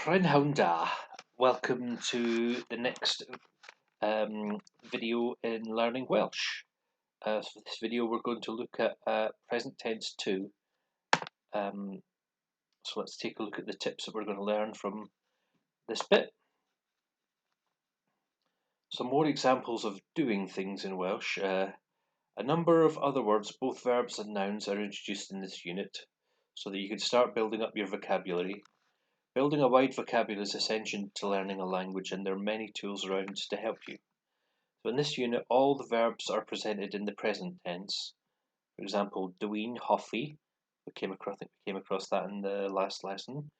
Prynhawn da. Welcome to the next video in learning Welsh. For this video we're going to look at present tense 2. So let's take a look at the tips that we're going to learn from this bit. Some more examples of doing things in Welsh. A number of other words, both verbs and nouns, are introduced in this unit so that you can start building up your vocabulary. Building a wide vocabulary is essential to learning a language, and there are many tools around to help you. So in this unit, all the verbs are presented in the present tense. For example, dwi'n hoffi. I think we came across that in the last lesson.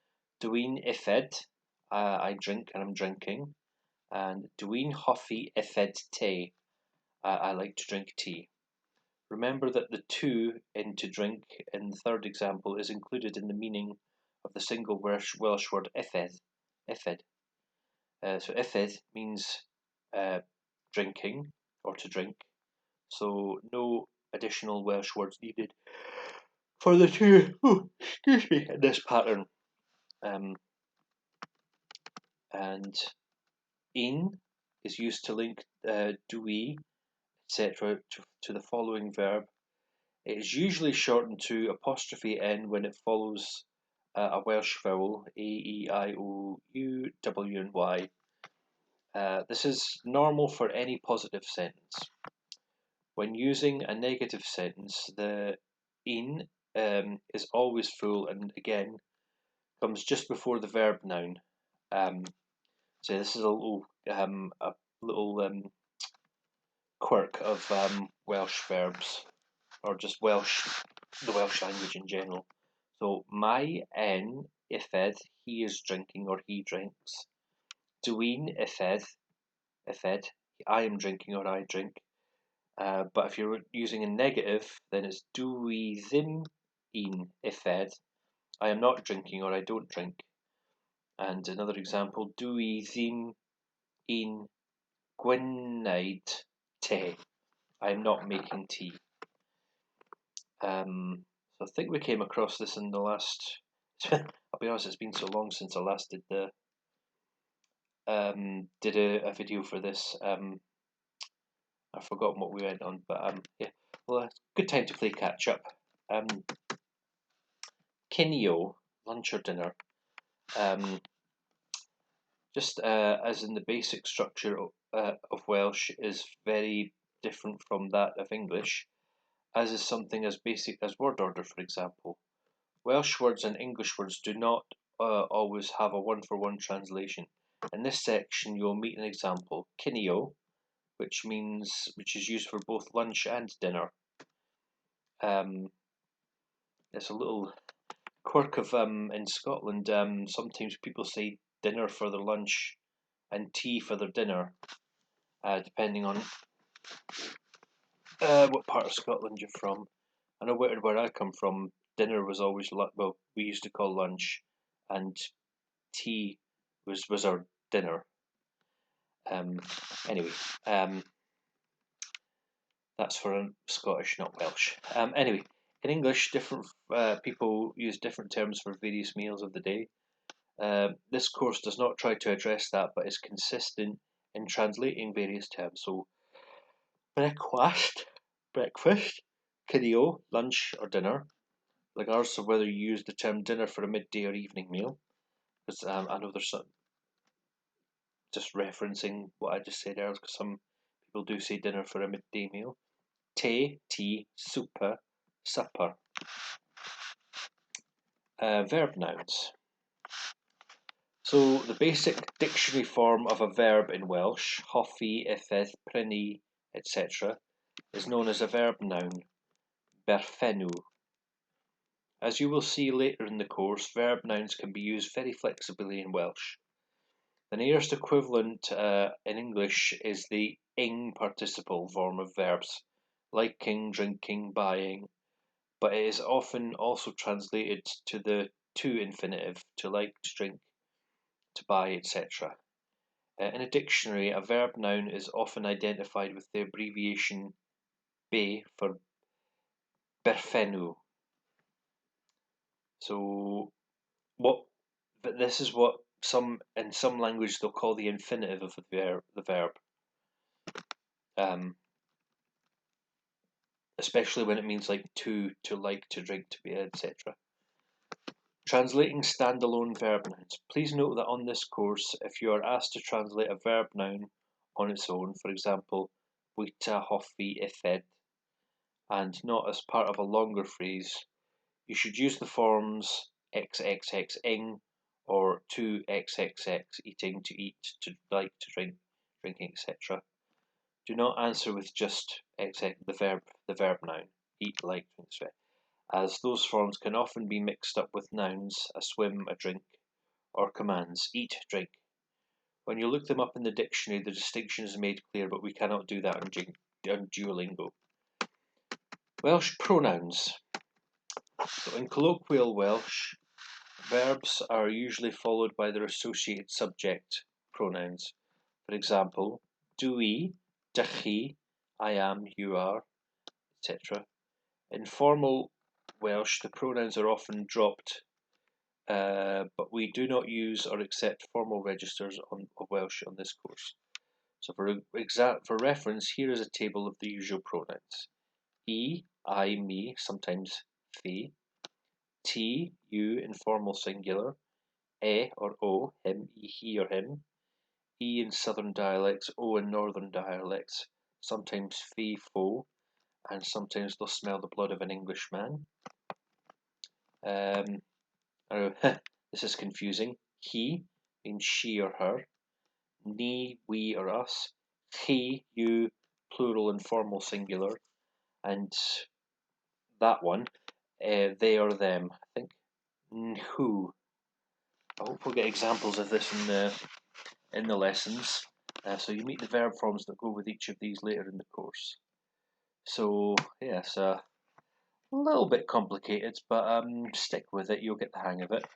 Dwi'n yfed. I drink and I'm drinking. And dwi'n hoffi yfed te. I like to drink tea. Remember that the to in to drink in the third example is included in the meaning of the single Welsh word yfed. So yfed means drinking or to drink. So no additional Welsh words needed for the two. In this pattern. And in is used to link dwi, etc. to the following verb. It is usually shortened to apostrophe n when it follows a Welsh vowel, A, E, I, O, U, W, and Y. This is normal for any positive sentence. When using a negative sentence, the in is always full and again comes just before the verb noun. So this is a little quirk of Welsh verbs, or just the Welsh language in general. So mae en yfed, he is drinking or he drinks. Dwi'n yfed, I am drinking or I drink. But if you're using a negative, then it's dwi ddim un yfed, I am not drinking or I don't drink. And another example, dwi ddim un gwneud te, I am not making tea. So I think we came across this in the last. I'll be honest, it's been so long since I last did a video for this. I've forgotten what we went on, but yeah. Well, it's a good time to play catch up. Cinio, lunch or dinner. Just as in the basic structure of Welsh is very different from that of English, as is something as basic as word order, for example. Welsh words and English words do not always have a one-for-one translation. In this section, you'll meet an example, cinio, which is used for both lunch and dinner. It's a little quirk of in Scotland. Sometimes people say dinner for their lunch and tea for their dinner, depending on what part of Scotland you're from. I know where I come from, dinner was always we used to call lunch, and tea was our dinner. Anyway, that's for Scottish, not Welsh. Anyway, in English, different people use different terms for various meals of the day. This course does not try to address that, but is consistent in translating various terms. So, breakfast, cinio, lunch or dinner, regardless of whether you use the term dinner for a midday or evening meal. Because I know there's some, just referencing what I just said earlier, because some people do say dinner for a midday meal. Te, tea, super, supper. Verb nouns. So the basic dictionary form of a verb in Welsh, hoffi, yfed, prynu, etc., is known as a verb noun, berfenw. As you will see later in the course, verb nouns can be used very flexibly in Welsh. The nearest equivalent in English is the ing participle form of verbs, liking, drinking, buying, but it is often also translated to the to infinitive, to like, to drink, to buy, etc. In a dictionary, a verb noun is often identified with the abbreviation be for berfenw. So this is what in some language they'll call the infinitive of the verb. Especially when it means like to like, to drink, to be, etc. Translating standalone verb nouns. Please note that on this course, if you are asked to translate a verb noun on its own, for example, bwyta, hoffi, ifed, and not as part of a longer phrase, you should use the forms xxx-ing or to xxx, eating, to eat, to like, to drink, drinking, etc. Do not answer with just xx, the verb noun, eat, like, drink, etc., as those forms can often be mixed up with nouns, a swim, a drink, or commands, eat, drink. When you look them up in the dictionary, the distinction is made clear, but we cannot do that on Duolingo. Welsh pronouns. So in colloquial Welsh, verbs are usually followed by their associated subject pronouns. For example, dwi, dych chi, I am, you are, etc. In formal Welsh, the pronouns are often dropped, but we do not use or accept formal registers of Welsh on this course. So for reference, here is a table of the usual pronouns. I, me, sometimes fi. T, you, informal singular. E or o, him, he or him. E in southern dialects, o in northern dialects, sometimes fi, fo, and sometimes they'll smell the blood of an Englishman. This is confusing. He means she or her. Ni, we or us. He, you, plural and formal singular. And that one, they or them, I think. Who. I hope we'll get examples of this in the lessons. So you meet the verb forms that go with each of these later in the course. So yes, a little bit complicated, but stick with it, you'll get the hang of it.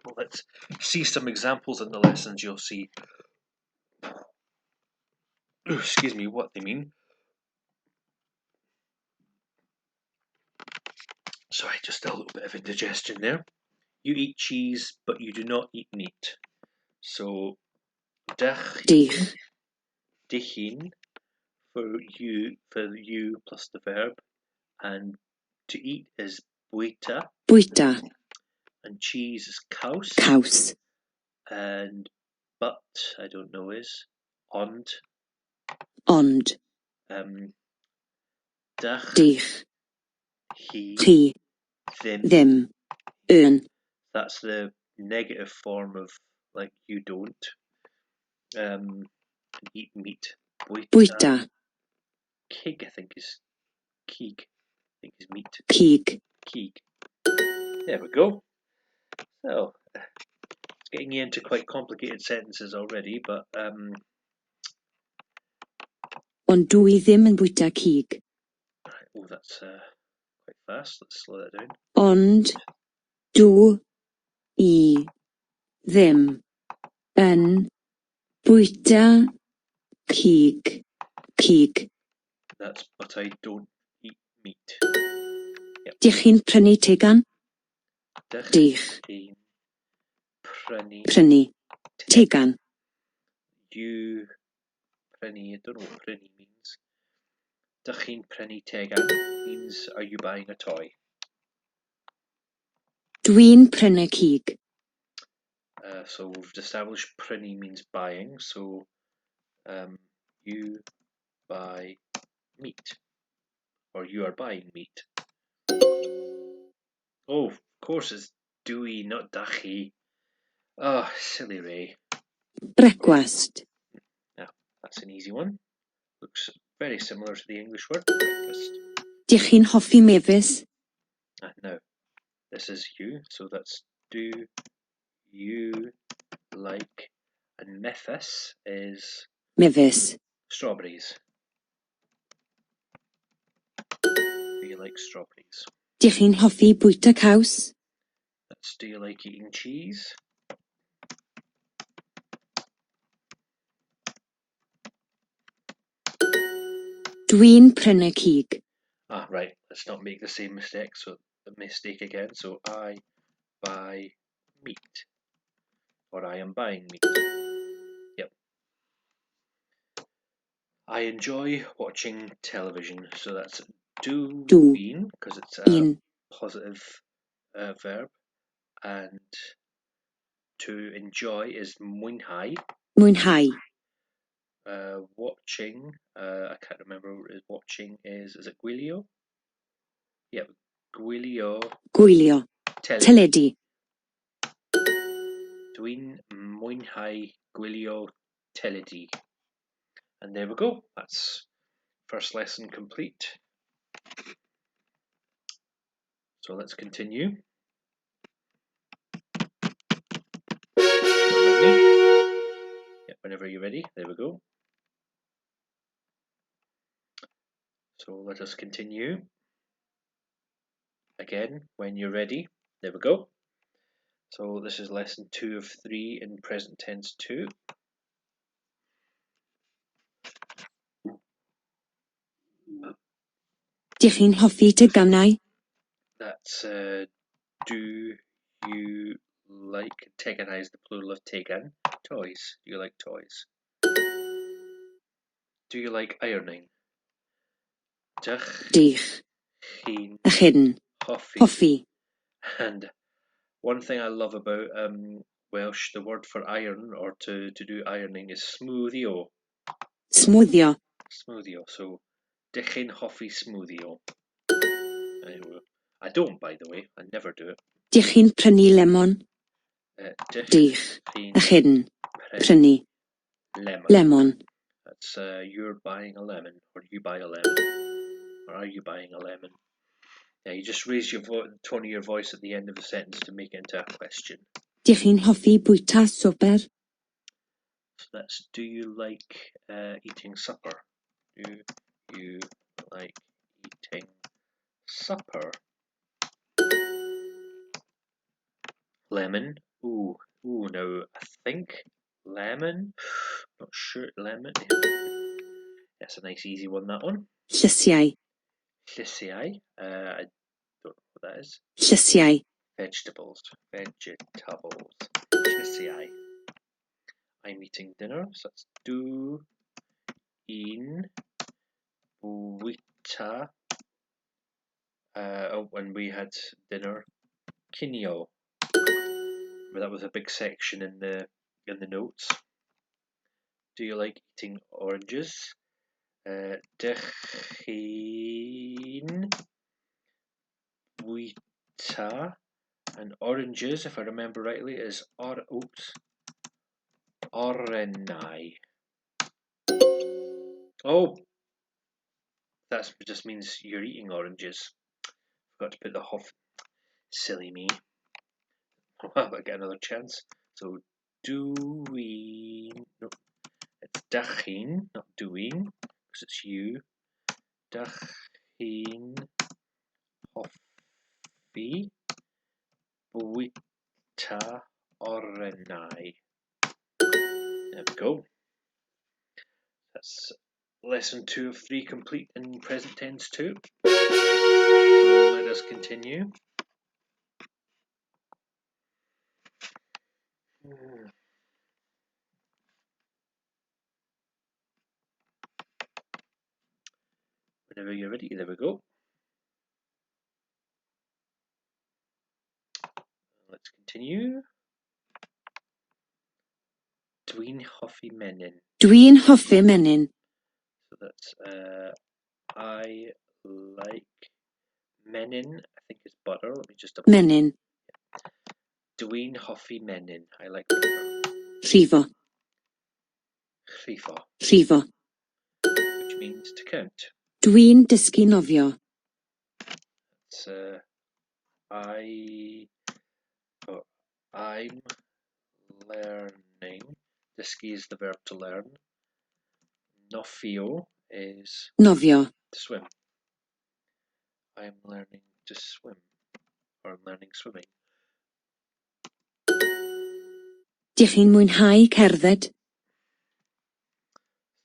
Well, let's see some examples in the lessons. You'll see, excuse me, what they mean. Sorry, just a little bit of indigestion there. You eat cheese, but you do not eat meat. So, dich, dichin, for you plus the verb, and to eat is bwyta, and cheese is caws, and but I don't know is ond. Dich, he, them. That's the negative form of like you don't. Eat meat. Bwyta. Kig, I think is keeg. I think is meat. Keeg. There we go. So it's getting you into quite complicated sentences already, but Ond dwi ddim yn bwyta cig. Oh, that's quite fast. Let's slow that down. Ond dwi ddim yn bwyta cig. That's but I don't eat meat. Yep. Dych chi'n prynu tegan? Dych chi'n prynu tegan. You prynu, I don't know what prynu means. Dych chi'n prynu tegan means, are you buying a toy? Dwi'n prynu cig. So we've established prynu means buying, so you buy meat, or you are buying meat. Oh, of course it's dwi, not dachi. Oh, silly Ray. Brecwast. Now, that's an easy one. Looks very similar to the English word breakfast. Dych chi'n hoffi mefus? Now, this is you, so that's do you like, and mefus is Mefus. strawberries. Do you like strawberries? Dych chi'n hoffi bwyta caws? That's do you like eating cheese? Dwi'n prynu cig. Right, let's not make the same mistake. So the mistake again. So I buy meat. or I am buying meat. Yep. I enjoy watching television, so that's doing, because it's a In. positive verb, and to enjoy is mwynhau. Mwynhau. Watching, I can't remember what watching is it gwylio? Yep, gwylio. Gwylio. Teledu. Dwi'n mwynhau gwylio teledu. And there we go. That's first lesson complete. So let's continue. Yep, whenever you're ready, there we go. So let us continue. Again, when you're ready, there we go. So this is lesson 2 of 3 in present tense 2. Dych chi'n hoffi teganau? That's do you like, teganau is the plural of tegan, toys. Do you like toys? Do you like ironing? Dych chi'n chi'n hoffi. hoffi. And one thing I love about Welsh, the word for iron or to do ironing is smoothio. Smwddio. Smoothio. So, dych chi'n hoffi smoothio? I don't, by the way. I never do it. Dych chi'n prynu lemon? Dych chi'n prynu lemon. That's you're buying a lemon, or you buy a lemon, or are you buying a lemon? Yeah, you just raise your tone of your voice at the end of the sentence to make it into a question. Dych chi'n hoffi bwyta swper? So that's, do you like eating supper? Do you like eating supper? Lemon. Ooh, now I think lemon. Not sure, lemon. That's a nice easy one, that one. Llysiau. Llysiau. I don't know what that is. Llysiau. Vegetables. Llysiau. I'm eating dinner, so that's do un bwyta. When we had dinner, cinio. That was a big section in the notes. Do you like eating oranges? Dych chi'n bwyta, and oranges, if I remember rightly, is orenau. Oh, that just means you're eating oranges. Forgot to put the hof. Silly me. I'll get another chance. So doing. No, it's dych chi'n, not doing, because it's you. Dych chi'n hoffi bwyta orenau. There we go. That's lesson 2 of 3 complete in present tense 2. So let us continue. Whenever you're ready, there we go. Let's continue. Dwi'n hoffi menyn. Dwi'n hoffi menyn. So that's I like menyn. I think it's butter. Let me just double check. Menyn. Dwi'n hoffi menyn. I like butter. Rhifo. Rhifo. Rhifo. Which means to count. Dwi'n dysgu nofio. It's I'm learning. Dysgu is the verb to learn. Nofio is Nofio. to swim. I'm learning to swim, or I'm learning swimming. Dych chi'n mwynhau cerdded?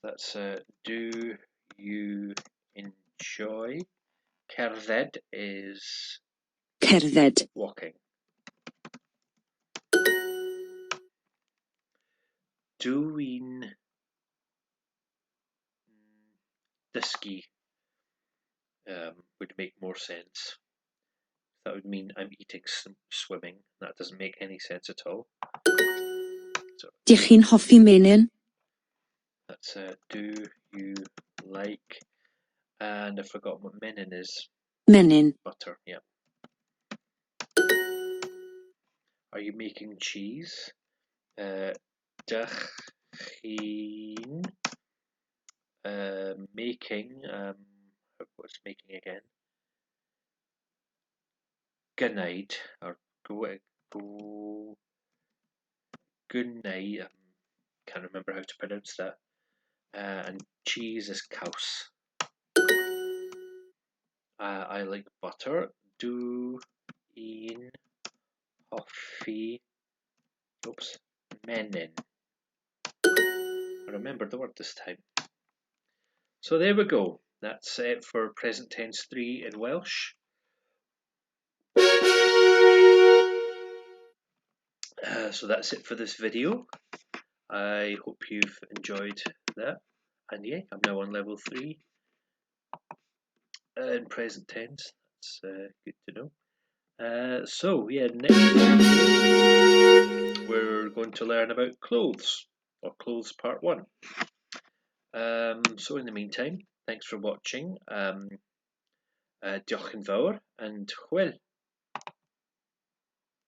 That's do you enjoy? Cerdded is Cerdded. walking. Dwi'n dysgu would make more sense. That would mean I'm eating swimming. That doesn't make any sense at all. So, Dych chi'n hoffi menyn? that's do you like, and I've forgotten what menyn is. Menyn. Butter, yeah. Are you making cheese? Dych chi'n making, what's making again? Gynaid, or gynaid, can't remember how to pronounce that. And cheese is caws. I like butter. Dwi'n hoffi menyn. I remembered the word this time. So there we go. That's it for present tense 3 in Welsh. So that's it for this video. I hope you've enjoyed that. And yeah, I'm now on level 3 in present tense. That's good to know. So yeah, next we're going to learn about clothes, or clothes part 1. So in the meantime, thanks for watching. Diolch yn fawr and hwyl.